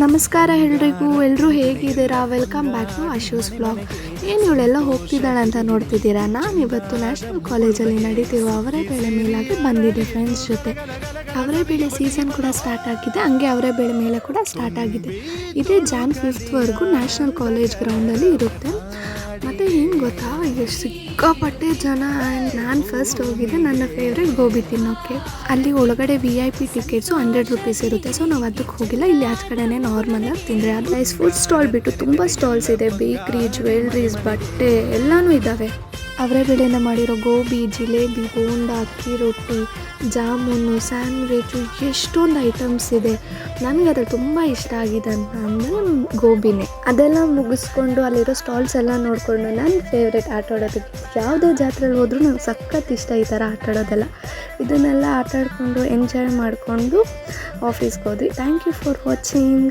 ನಮಸ್ಕಾರ ಎಲ್ಲರೂ ಹೇಗಿದ್ದೀರಾ? Welcome back to Ashu's blog. ಏನು ಇವಳೆಲ್ಲ ಹೋಗ್ತಿದ್ದಾಳೆ ಅಂತ ನೋಡ್ತಿದ್ದೀರಾ? ನಾನು ಇವತ್ತು ನ್ಯಾಷನಲ್ ಕಾಲೇಜಲ್ಲಿ ನಡೀತಿರುವ ಅವರೆಬೇಳೆ ಮೇಲಾಗಿ ಬಂದಿದ್ದೆ ಫ್ರೆಂಡ್ಸ್ ಜೊತೆ. ಅವರೆಬೇಳೆ ಸೀಸನ್ ಕೂಡ ಸ್ಟಾರ್ಟ್ ಆಗಿದೆ, ಹಂಗೆ ಅವರೆಬೇಳೆ ಮೇಲೆ ಕೂಡ ಸ್ಟಾರ್ಟ್ ಆಗಿದೆ. ಇದೇ ಜಾನ್ 5th ನ್ಯಾಷನಲ್ ಕಾಲೇಜ್ ಗ್ರೌಂಡಲ್ಲಿ ಇರುತ್ತೆ. ಮತ್ತು ಏನು ಗೊತ್ತಾ, ಎಷ್ಟು ಸಿಕ್ಕಾಪಟ್ಟೆ ಜನ. ಆ್ಯಂಡ್ ನಾನು ಫಸ್ಟ್ ಹೋಗಿದ್ದೆ ನನ್ನ ಫೇವ್ರೆಟ್ ಗೋಬಿ ತಿನ್ನೋಕ್ಕೆ. ಅಲ್ಲಿ ಒಳಗಡೆ VIP ಟಿಕೆಟ್ಸು 100 ರೂಪೀಸ್ ಇರುತ್ತೆ. ಸೊ ನಾವು ಅದಕ್ಕೆ ಹೋಗಿಲ್ಲ, ಇಲ್ಲಿ ಆಚ ಕಡೆನೇ ನಾರ್ಮಲಾಗಿ ತಿಂದರೆ. ಅದು ಫುಡ್ ಸ್ಟಾಲ್ ಬಿಟ್ಟು ತುಂಬ ಸ್ಟಾಲ್ಸ್ ಇದೆ. ಬೇಕ್ರಿ, ಜ್ಯುವೆಲ್ರೀಸ್, ಬಟ್ಟೆ ಎಲ್ಲನೂ ಇದ್ದಾವೆ. ಅವರೆಬೇಳೆಯಿಂದ ಮಾಡಿರೋ ಗೋಬಿ, ಜಿಲೇಬಿ, ಬೋಂಡ, ಅಕ್ಕಿ ರೊಟ್ಟಿ, ಜಾಮೂನು, ಸ್ಯಾಂಡ್ವಿಚು, ಎಷ್ಟೊಂದು ಐಟಮ್ಸ್ ಇದೆ. ನನಗೆ ಅದ್ರಲ್ಲಿ ತುಂಬ ಇಷ್ಟ ಆಗಿದೆ ಅಂತ ಅಂದರೆ ಗೋಬಿನೇ. ಅದೆಲ್ಲ ಮುಗಿಸ್ಕೊಂಡು ಅಲ್ಲಿರೋ ಸ್ಟಾಲ್ಸ್ ಎಲ್ಲ ನೋಡಿಕೊಂಡು ನನ್ನ ಫೇವ್ರೆಟ್ ಆಟ ಆಡೋದಕ್ಕೆ ಯಾವುದೇ ಜಾತ್ರೆಯಲ್ಲಿ ಹೋದರೂ ನಂಗೆ ಸಖತ್ ಇಷ್ಟ ಈ ಥರ ಆಟ ಆಡೋದೆಲ್ಲ. ಇದನ್ನೆಲ್ಲ ಆಟ ಆಡಿಕೊಂಡು ಎಂಜಾಯ್ ಮಾಡಿಕೊಂಡು ಆಫೀಸ್ಗೆ ಹೋದ್ವಿ. Thank you for watching.